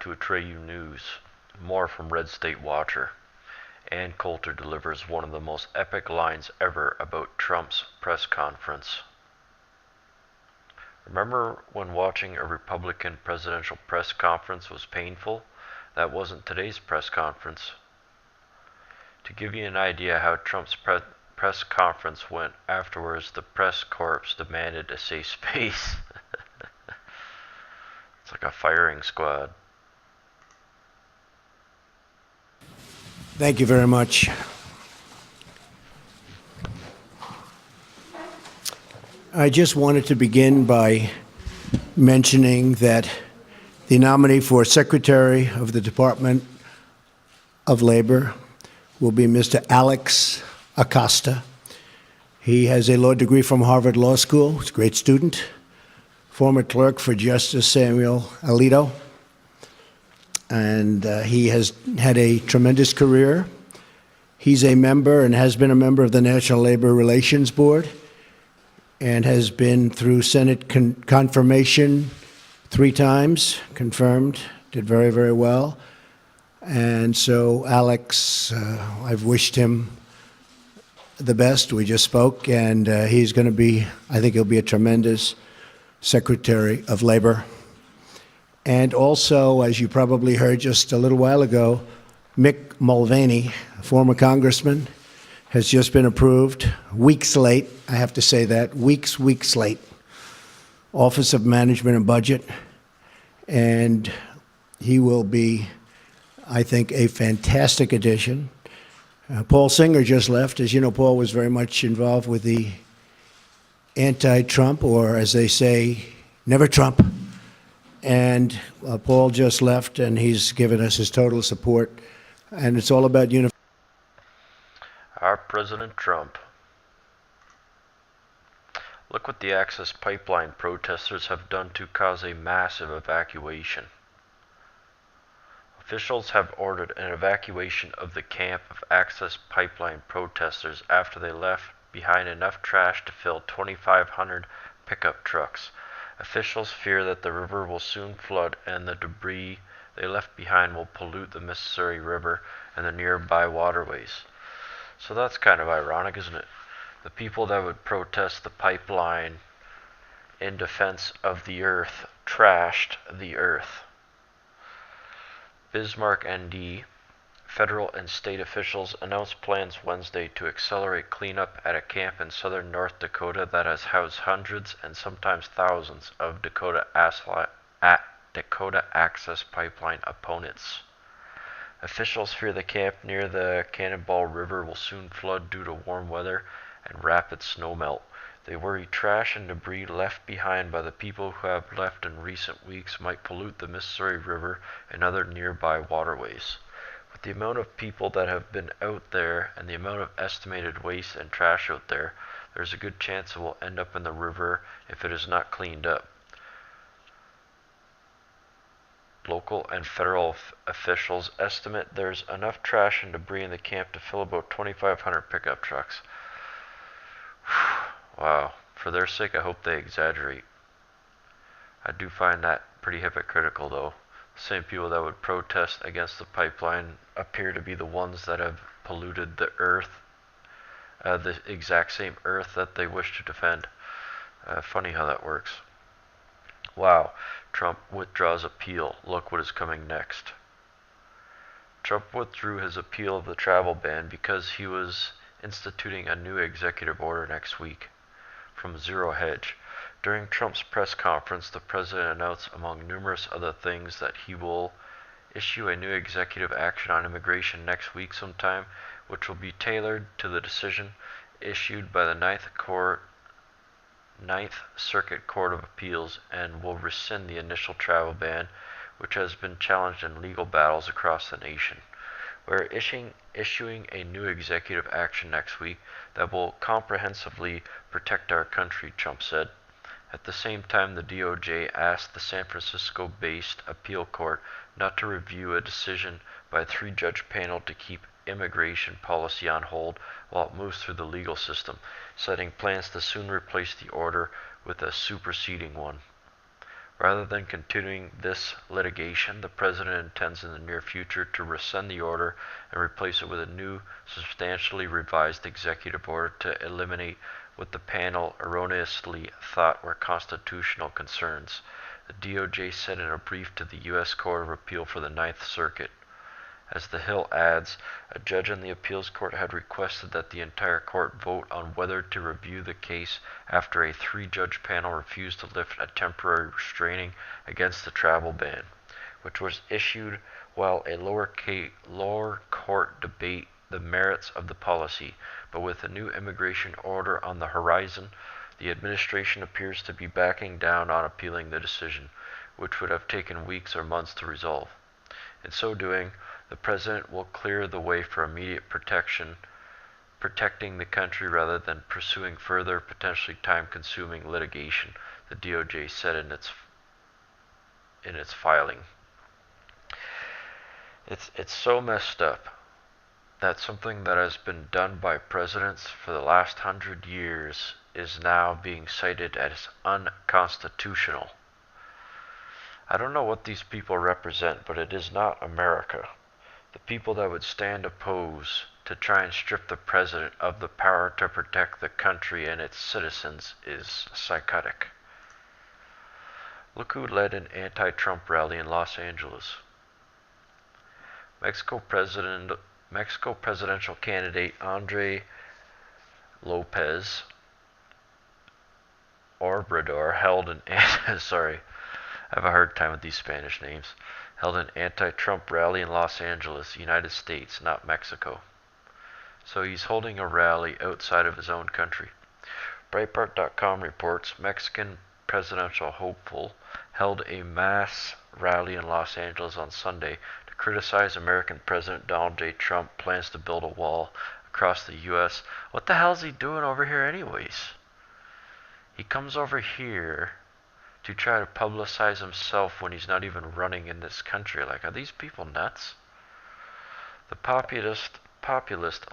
to Atreyu News. More from Red State Watcher. And Coulter delivers one of the most epic lines ever about Trump's press conference. Remember when watching a Republican presidential press conference was painful? That wasn't today's press conference. To give you an idea how Trump's press conference went afterwards, the press corps demanded a safe space. It's like a firing squad. Thank you very much. I just wanted to begin by mentioning that the nominee for Secretary of the Department of Labor will be Mr. Alex Acosta. He has a law degree from Harvard Law School. He's a great student, former clerk for Justice Samuel Alito, and he has had a tremendous career. He's a member and has been a member of the National Labor Relations Board and has been through Senate confirmation 3 times, confirmed, did very, very well. And so Alex, I've wished him the best. We just spoke, and he's going to be, I think he'll be a tremendous Secretary of Labor. And also, as you probably heard just a little while ago, Mick Mulvaney, former congressman, has just been approved, weeks late, I have to say that, weeks late, Office of Management and Budget, and he will be, I think, a fantastic addition. Paul Singer just left. As you know, Paul was very much involved with the AntiTrump, or as they say, never Trump. And Paul just left, and he's given us his total support. And it's all about unifying. Our President Trump. Look what the Access Pipeline protesters have done to cause a massive evacuation. Officials have ordered an evacuation of the camp of Access Pipeline protesters after they left behind enough trash to fill 2,500 pickup trucks. Officials fear that the river will soon flood and the debris they left behind will pollute the Missouri River and the nearby waterways. So that's kind of ironic, isn't it? The people that would protest the pipeline in defense of the earth trashed the earth. Bismarck, ND. Federal and state officials announced plans Wednesday to accelerate cleanup at a camp in southern North Dakota that has housed hundreds and sometimes thousands of Dakota Access Pipeline opponents. Officials fear the camp near the Cannonball River will soon flood due to warm weather and rapid snowmelt. They worry trash and debris left behind by the people who have left in recent weeks might pollute the Missouri River and other nearby waterways. With the amount of people that have been out there and the amount of estimated waste and trash out there, there's a good chance it will end up in the river if it is not cleaned up. Local and federal officials estimate there's enough trash and debris in the camp to fill about 2,500 pickup trucks. Wow. For their sake, I hope they exaggerate. I do find that pretty hypocritical, though. The same people that would protest against the pipeline appear to be the ones that have polluted the earth, the exact same earth that they wish to defend. Funny how that works. Wow. Trump withdraws appeal. Look what is coming next. Trump withdrew his appeal of the travel ban because he was instituting a new executive order next week. From Zero Hedge. During Trump's press conference, the president announced, among numerous other things, that he will issue a new executive action on immigration next week sometime, which will be tailored to the decision issued by the Ninth Circuit Court of Appeals and will rescind the initial travel ban, which has been challenged in legal battles across the nation. We're issuing a new executive action next week that will comprehensively protect our country, Trump said. At the same time, the DOJ asked the San Francisco-based appeal court not to review a decision by a 3-judge panel to keep immigration policy on hold while it moves through the legal system, citing plans to soon replace the order with a superseding one. Rather than continuing this litigation, the President intends in the near future to rescind the order and replace it with a new, substantially revised executive order to eliminate what the panel erroneously thought were constitutional concerns, the DOJ said in a brief to the U.S. Court of Appeal for the Ninth Circuit. As The Hill adds, a judge in the appeals court had requested that the entire court vote on whether to review the case after a three-judge panel refused to lift a temporary restraining against the travel ban, which was issued while a lower court debate the merits of the policy. But with a new immigration order on the horizon, the administration appears to be backing down on appealing the decision, which would have taken weeks or months to resolve. In so doing, the President will clear the way for immediate protecting the country rather than pursuing further, potentially time-consuming litigation, the DOJ said in its filing. It's so messed up that something that has been done by presidents for the last 100 years is now being cited as unconstitutional. I don't know what these people represent, but it is not America. The people that would stand opposed to try and strip the president of the power to protect the country and its citizens is psychotic. Look who led an anti-Trump rally in Los Angeles. Mexico presidential candidate Andre Lopez Obrador held an sorry, I have a hard time with these Spanish names. Held an anti-Trump rally in Los Angeles, United States, not Mexico. So he's holding a rally outside of his own country. Breitbart.com reports Mexican presidential hopeful held a mass rally in Los Angeles on Sunday to criticize American President Donald J. Trump plans to build a wall across the U.S. What the hell is he doing over here anyways? He comes over here to try to publicize himself when he's not even running in this country. Like, are these people nuts? The populist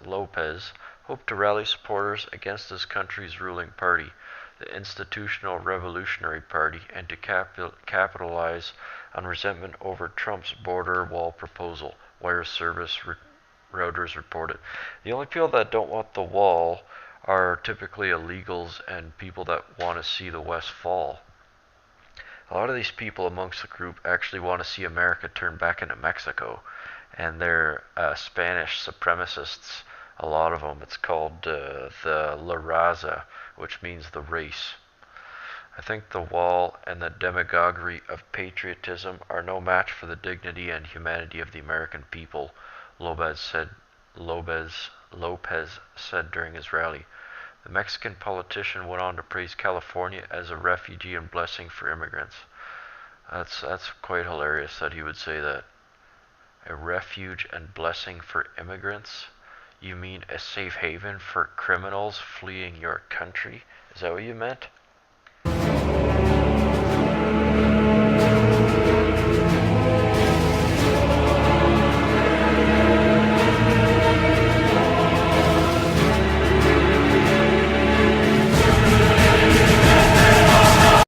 Lopez hoped to rally supporters against his country's ruling party, the Institutional Revolutionary Party, and to capitalize on resentment over Trump's border wall proposal, wire service Reuters reported. The only people that don't want the wall are typically illegals and people that want to see the West fall. A lot of these people amongst the group actually want to see America turn back into Mexico, and they're Spanish supremacists, a lot of them. It's called the La Raza, which means the race. I think the wall and the demagoguery of patriotism are no match for the dignity and humanity of the American people, Lopez said during his rally. The Mexican politician went on to praise California as a refugee and blessing for immigrants. That's quite hilarious that he would say that. A refuge and blessing for immigrants? You mean a safe haven for criminals fleeing your country? Is that what you meant?